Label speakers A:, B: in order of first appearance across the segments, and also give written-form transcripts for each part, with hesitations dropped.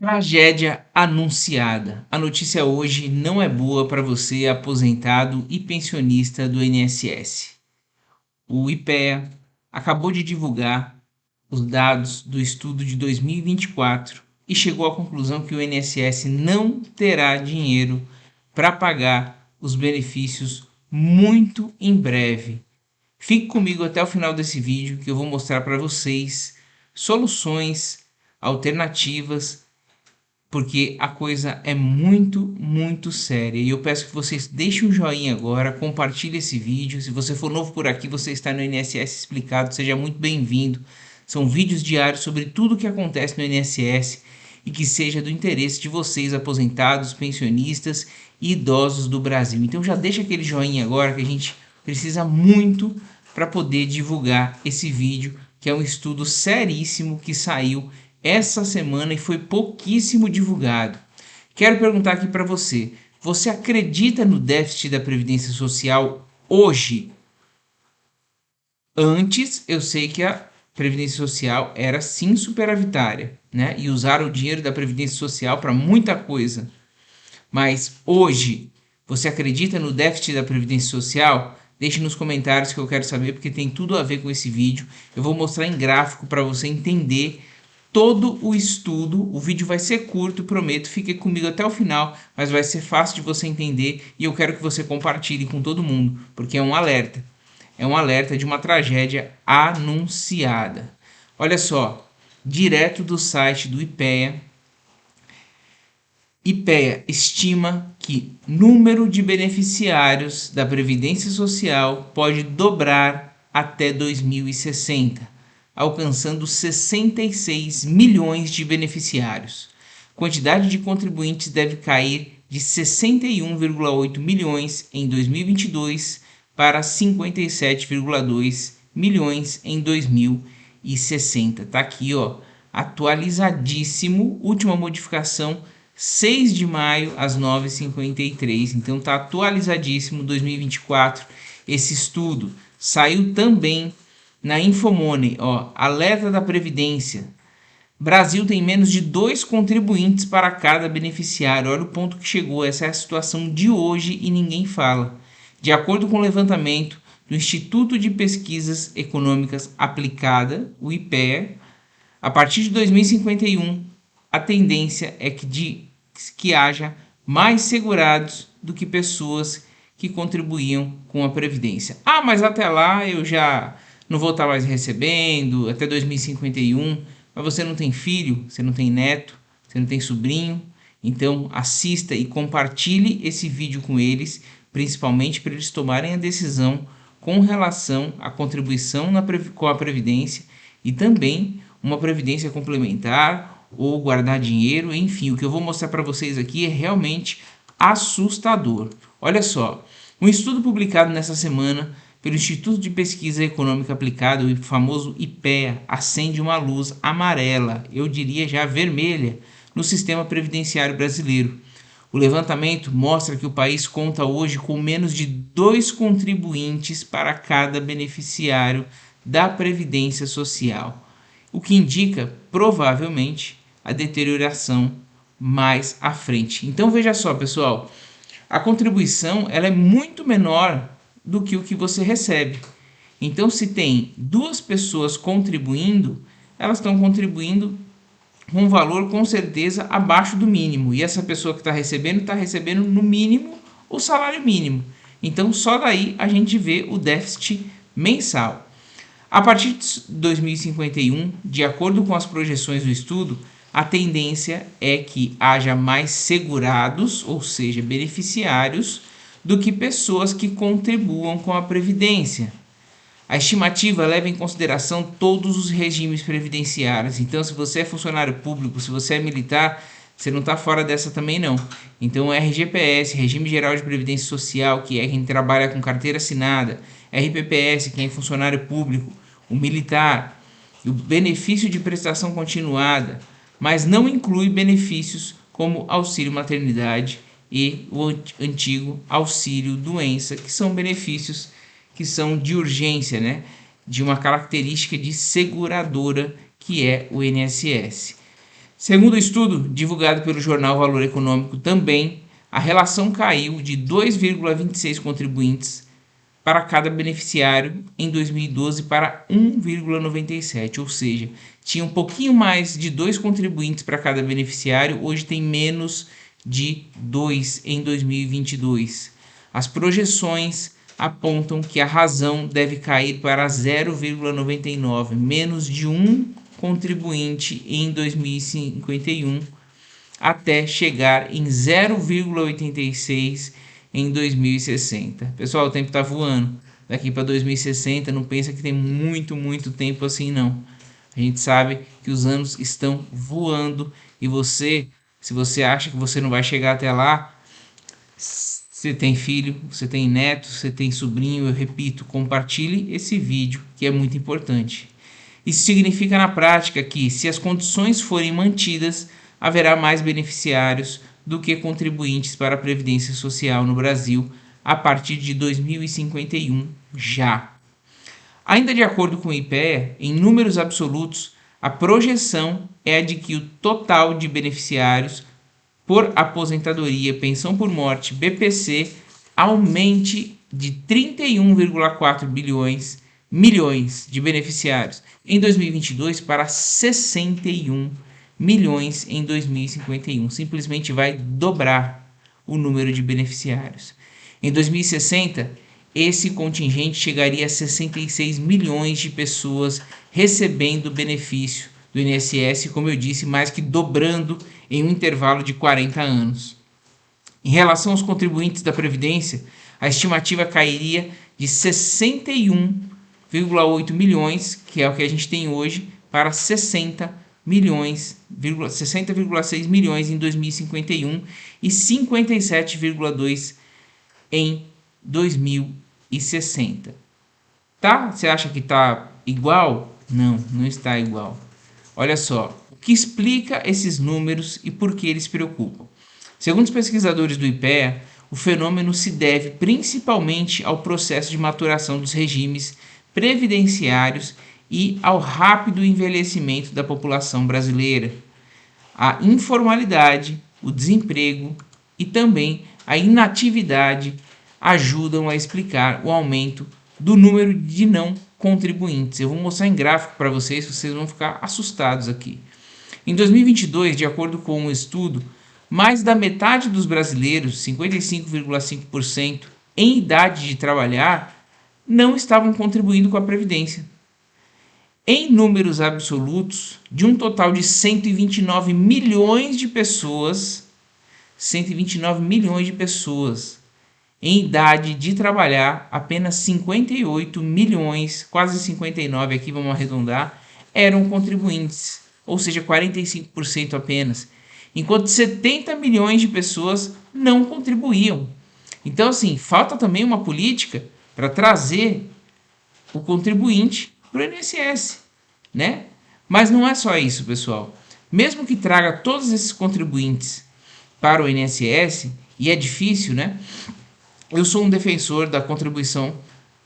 A: Tragédia anunciada. A notícia hoje não é boa para você, aposentado e pensionista do INSS. O IPEA acabou de divulgar os dados do estudo de 2024 e chegou à conclusão que o INSS não terá dinheiro para pagar os benefícios muito em breve. Fique comigo até o final desse vídeo que eu vou mostrar para vocês soluções alternativas, porque a coisa é muito séria. E eu peço que vocês deixem um joinha agora, compartilhe esse vídeo. Se você for novo por aqui, você está no INSS Explicado, seja muito bem-vindo. São vídeos diários sobre tudo o que acontece no INSS e que seja do interesse de vocês, aposentados, pensionistas e idosos do Brasil. Então já deixa aquele joinha agora, que a gente precisa muito para poder divulgar esse vídeo, que é um estudo seríssimo que saiu essa semana e foi pouquíssimo divulgado. Quero perguntar aqui para você: você acredita no déficit da Previdência Social hoje? Antes, eu sei que a Previdência Social era sim superavitária, né? E usaram o dinheiro da Previdência Social para muita coisa. Mas hoje, você acredita no déficit da Previdência Social? Deixe nos comentários que eu quero saber, porque tem tudo a ver com esse vídeo. Eu vou mostrar em gráfico para você entender todo o estudo. O vídeo vai ser curto, prometo, fique comigo até o final, mas vai ser fácil de você entender e eu quero que você compartilhe com todo mundo, porque é um alerta. É um alerta de uma tragédia anunciada. Olha só, direto do site do IPEA. IPEA estima que número de beneficiários da Previdência Social pode dobrar até 2060, alcançando 66 milhões de beneficiários. Quantidade de contribuintes deve cair de 61,8 milhões em 2022 para 57,2 milhões em 2060. Tá aqui, ó, atualizadíssimo, última modificação 6 de maio às 9h53, então tá atualizadíssimo 2024 esse estudo. Saiu também na Infomoney, ó, alerta da Previdência. Brasil tem menos de 2 contribuintes para cada beneficiário. Olha o ponto que chegou, essa é a situação de hoje e ninguém fala. De acordo com o levantamento do Instituto de Pesquisas Econômicas Aplicada, o IPEA, a partir de 2051, a tendência é que haja mais segurados do que pessoas que contribuíam com a Previdência. Ah, mas até lá eu já não vou estar mais recebendo, até 2051. Mas você não tem filho, você não tem neto, você não tem sobrinho. Então assista e compartilhe esse vídeo com eles, principalmente para eles tomarem a decisão com relação à contribuição com a Previdência e também uma Previdência complementar ou guardar dinheiro, enfim. O que eu vou mostrar para vocês aqui é realmente assustador. Olha só, um estudo publicado nessa semana pelo Instituto de Pesquisa Econômica Aplicada, o famoso IPEA, acende uma luz amarela, eu diria já vermelha, no sistema previdenciário brasileiro. O levantamento mostra que o país conta hoje com menos de 2 contribuintes para cada beneficiário da Previdência Social, o que indica, provavelmente, a deterioração mais à frente. Então veja só, pessoal, a contribuição ela é muito menor do que o que você recebe. Então, se tem 2 pessoas contribuindo, elas estão contribuindo com um valor com certeza abaixo do mínimo. E essa pessoa que está recebendo no mínimo o salário mínimo. Então, só daí a gente vê o déficit mensal. A partir de 2051, de acordo com as projeções do estudo, a tendência é que haja mais segurados, ou seja, beneficiários, do que pessoas que contribuam com a Previdência. A estimativa leva em consideração todos os regimes previdenciários. Então, se você é funcionário público, se você é militar, você não está fora dessa também não. Então, RGPS, Regime Geral de Previdência Social, que é quem trabalha com carteira assinada, RPPS, quem é funcionário público, o militar, o benefício de prestação continuada, mas não inclui benefícios como auxílio maternidade e o antigo auxílio doença, que são benefícios que são de urgência, né? De uma característica de seguradora que é o INSS. Segundo o estudo divulgado pelo jornal Valor Econômico também, a relação caiu de 2,26 contribuintes para cada beneficiário em 2012 para 1,97, ou seja, tinha um pouquinho mais de 2 contribuintes para cada beneficiário, hoje tem menos de 2 em 2022. As projeções apontam que a razão deve cair para 0,99, menos de um contribuinte em 2051, até chegar em 0,86 em 2060. Pessoal, o tempo está voando. Daqui para 2060, não pensa que tem muito tempo assim, não. A gente sabe que os anos estão voando e você, se você acha que você não vai chegar até lá, você tem filho, você tem neto, você tem sobrinho, eu repito, compartilhe esse vídeo que é muito importante. Isso significa na prática que, se as condições forem mantidas, haverá mais beneficiários do que contribuintes para a Previdência Social no Brasil a partir de 2051 já. Ainda de acordo com o IPEA, em números absolutos, a projeção é a de que o total de beneficiários por aposentadoria, pensão por morte, BPC, aumente de 31,4 milhões de beneficiários em 2022 para 61 milhões em 2051. Simplesmente vai dobrar o número de beneficiários. Em 2060, esse contingente chegaria a 66 milhões de pessoas recebendo benefício do INSS, como eu disse, mais que dobrando em um intervalo de 40 anos. Em relação aos contribuintes da Previdência, a estimativa cairia de 61,8 milhões, que é o que a gente tem hoje, para 60,6 milhões em 2051 e 57,2 em 2060. Tá? Você acha que está igual? Não, não está igual. Olha só, o que explica esses números e por que eles preocupam? Segundo os pesquisadores do IPEA, o fenômeno se deve principalmente ao processo de maturação dos regimes previdenciários e ao rápido envelhecimento da população brasileira. A informalidade, o desemprego e também a inatividade ajudam a explicar o aumento do número de não contribuintes. Eu vou mostrar em gráfico para vocês vão ficar assustados aqui. Em 2022, de acordo com um estudo, mais da metade dos brasileiros, 55,5%, em idade de trabalhar, não estavam contribuindo com a Previdência. Em números absolutos, de um total de 129 milhões de pessoas, 129 milhões de pessoas em idade de trabalhar, apenas 58 milhões, quase 59 aqui, vamos arredondar, eram contribuintes, ou seja, 45% apenas, enquanto 70 milhões de pessoas não contribuíam. Então, assim, falta também uma política para trazer o contribuinte para o INSS, né? Mas não é só isso, pessoal. Mesmo que traga todos esses contribuintes para o INSS, e é difícil, né? Eu sou um defensor da contribuição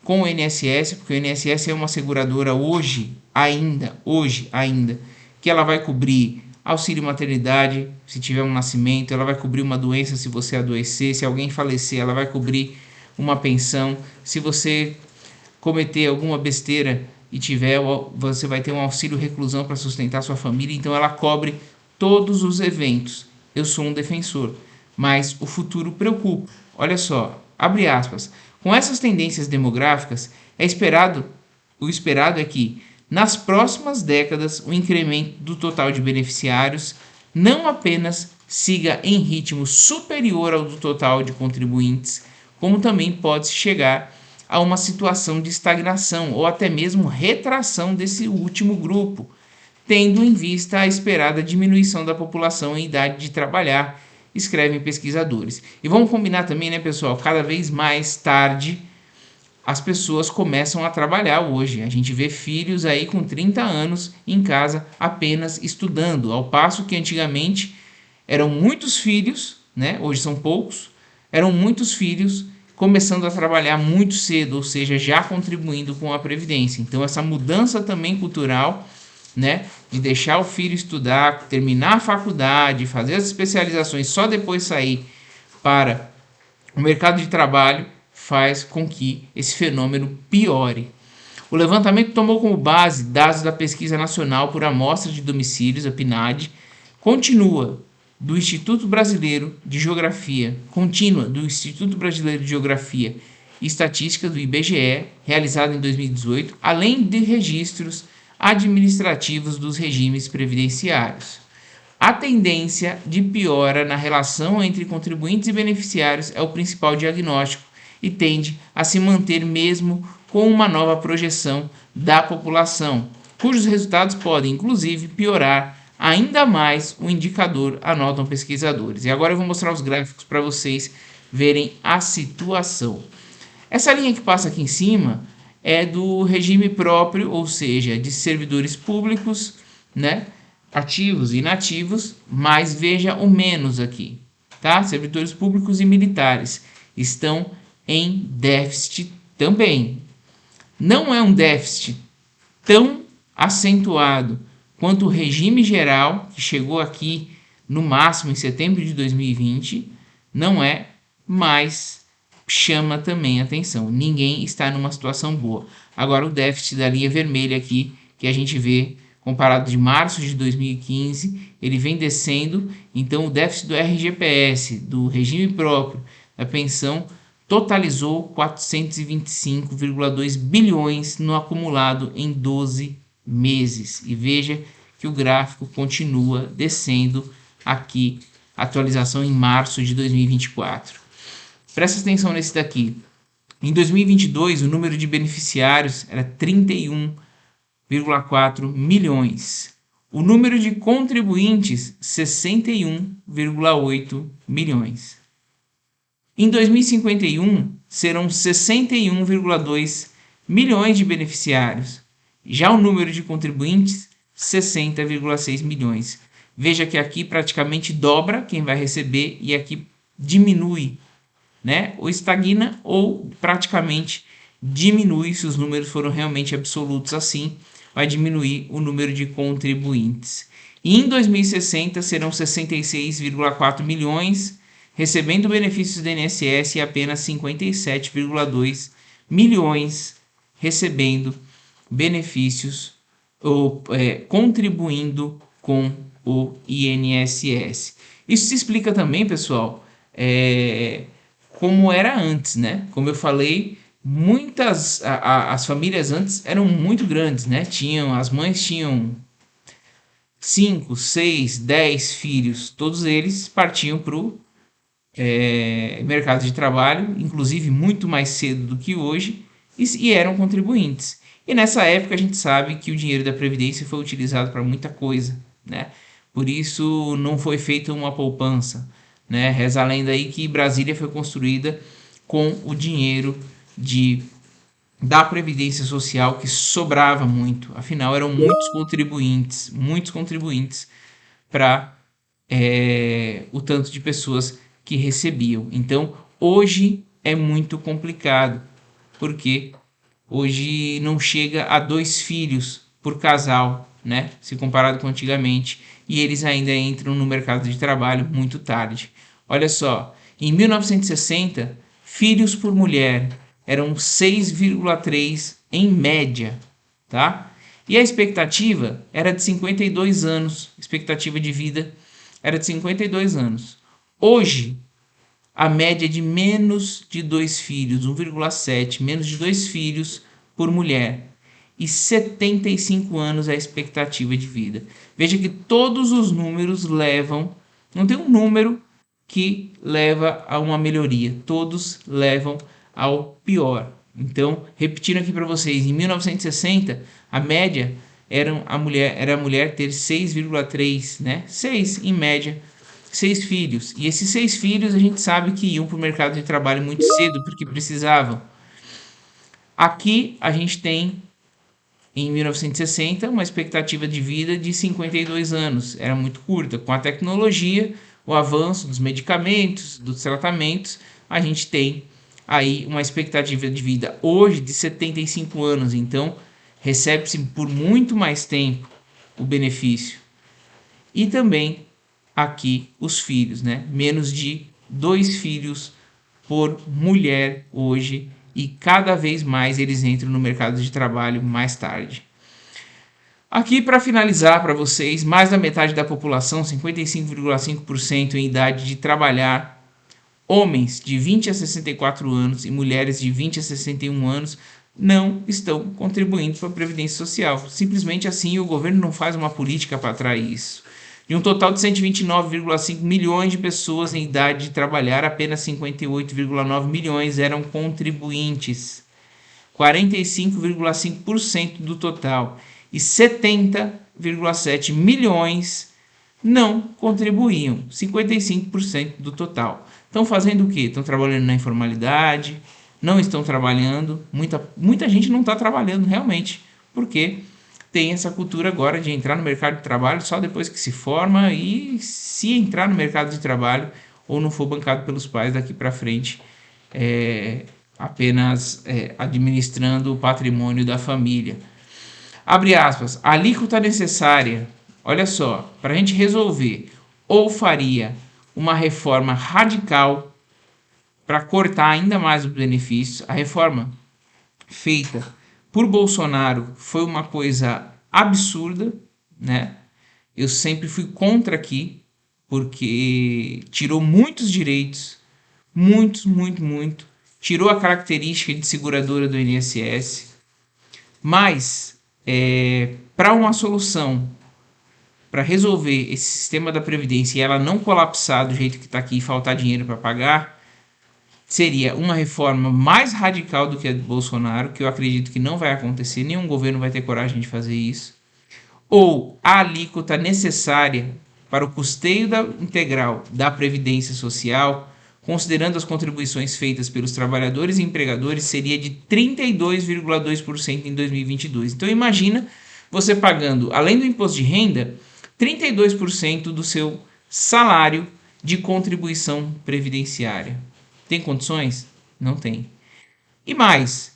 A: com o INSS, porque o INSS é uma seguradora hoje ainda, que ela vai cobrir auxílio maternidade se tiver um nascimento, ela vai cobrir uma doença se você adoecer, se alguém falecer, ela vai cobrir uma pensão, se você cometer alguma besteira e tiver, você vai ter um auxílio reclusão para sustentar sua família, então ela cobre todos os eventos. Eu sou um defensor, mas o futuro preocupa. Olha só, abre aspas, com essas tendências demográficas, o esperado é que, nas próximas décadas, o incremento do total de beneficiários não apenas siga em ritmo superior ao do total de contribuintes, como também pode chegar a uma situação de estagnação ou até mesmo retração desse último grupo, tendo em vista a esperada diminuição da população em idade de trabalhar, escrevem pesquisadores. E vamos combinar também, né, pessoal? Cada vez mais tarde as pessoas começam a trabalhar hoje. A gente vê filhos aí com 30 anos em casa apenas estudando, ao passo que antigamente eram muitos filhos, né? Hoje são poucos, eram muitos filhos começando a trabalhar muito cedo, ou seja, já contribuindo com a Previdência. Então essa mudança também cultural, né, de deixar o filho estudar, terminar a faculdade, fazer as especializações, só depois sair para o mercado de trabalho, faz com que esse fenômeno piore. O levantamento tomou como base dados da Pesquisa Nacional por Amostra de Domicílios, a PNAD, contínua do Instituto Brasileiro de Geografia e Estatística do IBGE, realizada em 2018, além de registros administrativos dos regimes previdenciários. A tendência de piora na relação entre contribuintes e beneficiários é o principal diagnóstico e tende a se manter mesmo com uma nova projeção da população, cujos resultados podem, inclusive, piorar ainda mais o indicador, anotam pesquisadores. E agora eu vou mostrar os gráficos para vocês verem a situação. Essa linha que passa aqui em cima é do regime próprio, ou seja, de servidores públicos, né, ativos e inativos, mas veja o menos aqui, tá? Servidores públicos e militares estão em déficit também. Não é um déficit tão acentuado quanto o regime geral, que chegou aqui no máximo em setembro de 2020, não é, mas chama também atenção. Ninguém está numa situação boa. Agora o déficit da linha vermelha aqui, que a gente vê comparado de março de 2015, ele vem descendo, então o déficit do RGPS, do regime próprio, da pensão, totalizou 425,2 bilhões no acumulado em 12 meses. E veja que o gráfico continua descendo aqui, atualização em março de 2024. Presta atenção nesse daqui. Em 2022, o número de beneficiários era 31,4 milhões. O número de contribuintes, 61,8 milhões. Em 2051, serão 61,2 milhões de beneficiários. Já o número de contribuintes, 60,6 milhões. Veja que aqui praticamente dobra quem vai receber e aqui diminui, né? Ou estagna ou praticamente diminui, se os números foram realmente absolutos assim, vai diminuir o número de contribuintes. E em 2060 serão 66,4 milhões recebendo benefícios do INSS e apenas 57,2 milhões recebendo benefícios ou contribuindo com o INSS. Isso se explica também, pessoal, como era antes, né? Como eu falei, as famílias antes eram muito grandes, né? As mães tinham 5, 6, 10 filhos, todos eles partiam para o mercado de trabalho, inclusive muito mais cedo do que hoje, e eram contribuintes. E nessa época a gente sabe que o dinheiro da Previdência foi utilizado para muita coisa, né? Por isso não foi feita uma poupança, né? Reza a lenda aí que Brasília foi construída com o dinheiro da Previdência Social, que sobrava muito. Afinal, eram muitos contribuintes para o tanto de pessoas que recebiam. Então, hoje é muito complicado, porque hoje não chega a 2 filhos por casal, né? Se comparado com antigamente, e eles ainda entram no mercado de trabalho muito tarde. Olha só, em 1960, filhos por mulher eram 6,3 em média, tá? E a expectativa era de 52 anos, expectativa de vida era de 52 anos. Hoje, a média é de menos de 2 filhos, 1,7, menos de 2 filhos por mulher. E 75 anos é a expectativa de vida. Veja que todos os números levam, não tem um número que leva a uma melhoria, todos levam ao pior. Então, repetindo aqui para vocês, em 1960, a média era a mulher ter 6,3, né? 6 em média, 6 filhos. E esses 6 filhos a gente sabe que iam para o mercado de trabalho muito cedo, porque precisavam. Aqui a gente tem, em 1960, uma expectativa de vida de 52 anos. Era muito curta. Com a tecnologia, o avanço dos medicamentos, dos tratamentos, a gente tem aí uma expectativa de vida hoje de 75 anos. Então, recebe-se por muito mais tempo o benefício. E também aqui os filhos, né? Menos de 2 filhos por mulher hoje, e cada vez mais eles entram no mercado de trabalho mais tarde. Aqui, para finalizar para vocês, mais da metade da população, 55,5% em idade de trabalhar, homens de 20 a 64 anos e mulheres de 20 a 61 anos, não estão contribuindo para a Previdência Social. Simplesmente assim, o governo não faz uma política para atrair isso. De um total de 129,5 milhões de pessoas em idade de trabalhar, apenas 58,9 milhões eram contribuintes, 45,5% do total, e 70,7 milhões não contribuíam, 55% do total. Estão fazendo o quê? Estão trabalhando na informalidade, não estão trabalhando, muita gente não está trabalhando realmente, porque tem essa cultura agora de entrar no mercado de trabalho só depois que se forma, e se entrar no mercado de trabalho ou não for bancado pelos pais daqui para frente, apenas administrando o patrimônio da família. Abre aspas, a alíquota necessária, olha só, para a gente resolver, ou faria uma reforma radical para cortar ainda mais os benefícios. A reforma feita por Bolsonaro foi uma coisa absurda, né? Eu sempre fui contra aqui, porque tirou muitos direitos, muito, tirou a característica de seguradora do INSS, mas para uma solução, para resolver esse sistema da Previdência e ela não colapsar do jeito que está aqui e faltar dinheiro para pagar, seria uma reforma mais radical do que a de Bolsonaro, que eu acredito que não vai acontecer, nenhum governo vai ter coragem de fazer isso, ou a alíquota necessária para o custeio integral da Previdência Social, considerando as contribuições feitas pelos trabalhadores e empregadores, seria de 32,2% em 2022. Então imagina você pagando, além do imposto de renda, 32% do seu salário de contribuição previdenciária. Tem condições? Não tem. E mais,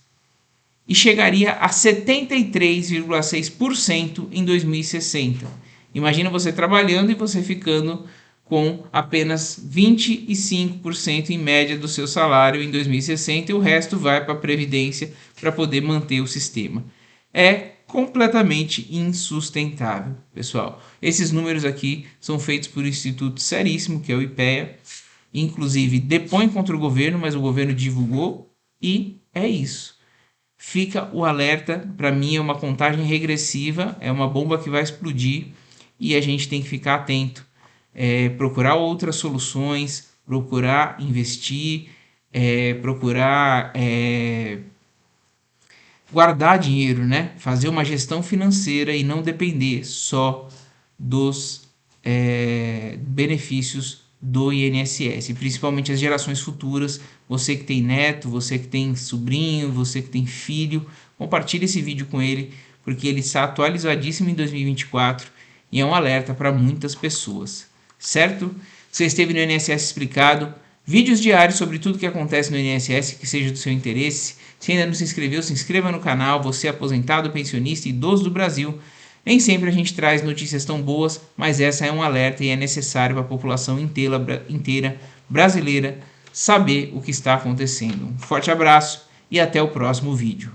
A: e chegaria a 73,6% em 2060. Imagina você trabalhando e você ficando com apenas 25% em média do seu salário em 2060 e o resto vai para a Previdência para poder manter o sistema. É completamente insustentável, pessoal. Esses números aqui são feitos por um instituto seríssimo, que é o IPEA, inclusive depõe contra o governo, mas o governo divulgou e é isso. Fica o alerta, para mim é uma contagem regressiva, é uma bomba que vai explodir e a gente tem que ficar atento, procurar outras soluções, procurar investir, procurar guardar dinheiro, né? Fazer uma gestão financeira e não depender só dos benefícios do INSS, principalmente as gerações futuras. Você que tem neto, você que tem sobrinho, você que tem filho, compartilhe esse vídeo com ele, porque ele está atualizadíssimo em 2024 e é um alerta para muitas pessoas, certo? Você esteve no INSS Explicado, vídeos diários sobre tudo que acontece no INSS que seja do seu interesse. Se ainda não se inscreveu, se inscreva no canal. Você é aposentado, pensionista, idoso do Brasil. Nem sempre a gente traz notícias tão boas, mas essa é um alerta e é necessário para a população inteira brasileira saber o que está acontecendo. Um forte abraço e até o próximo vídeo.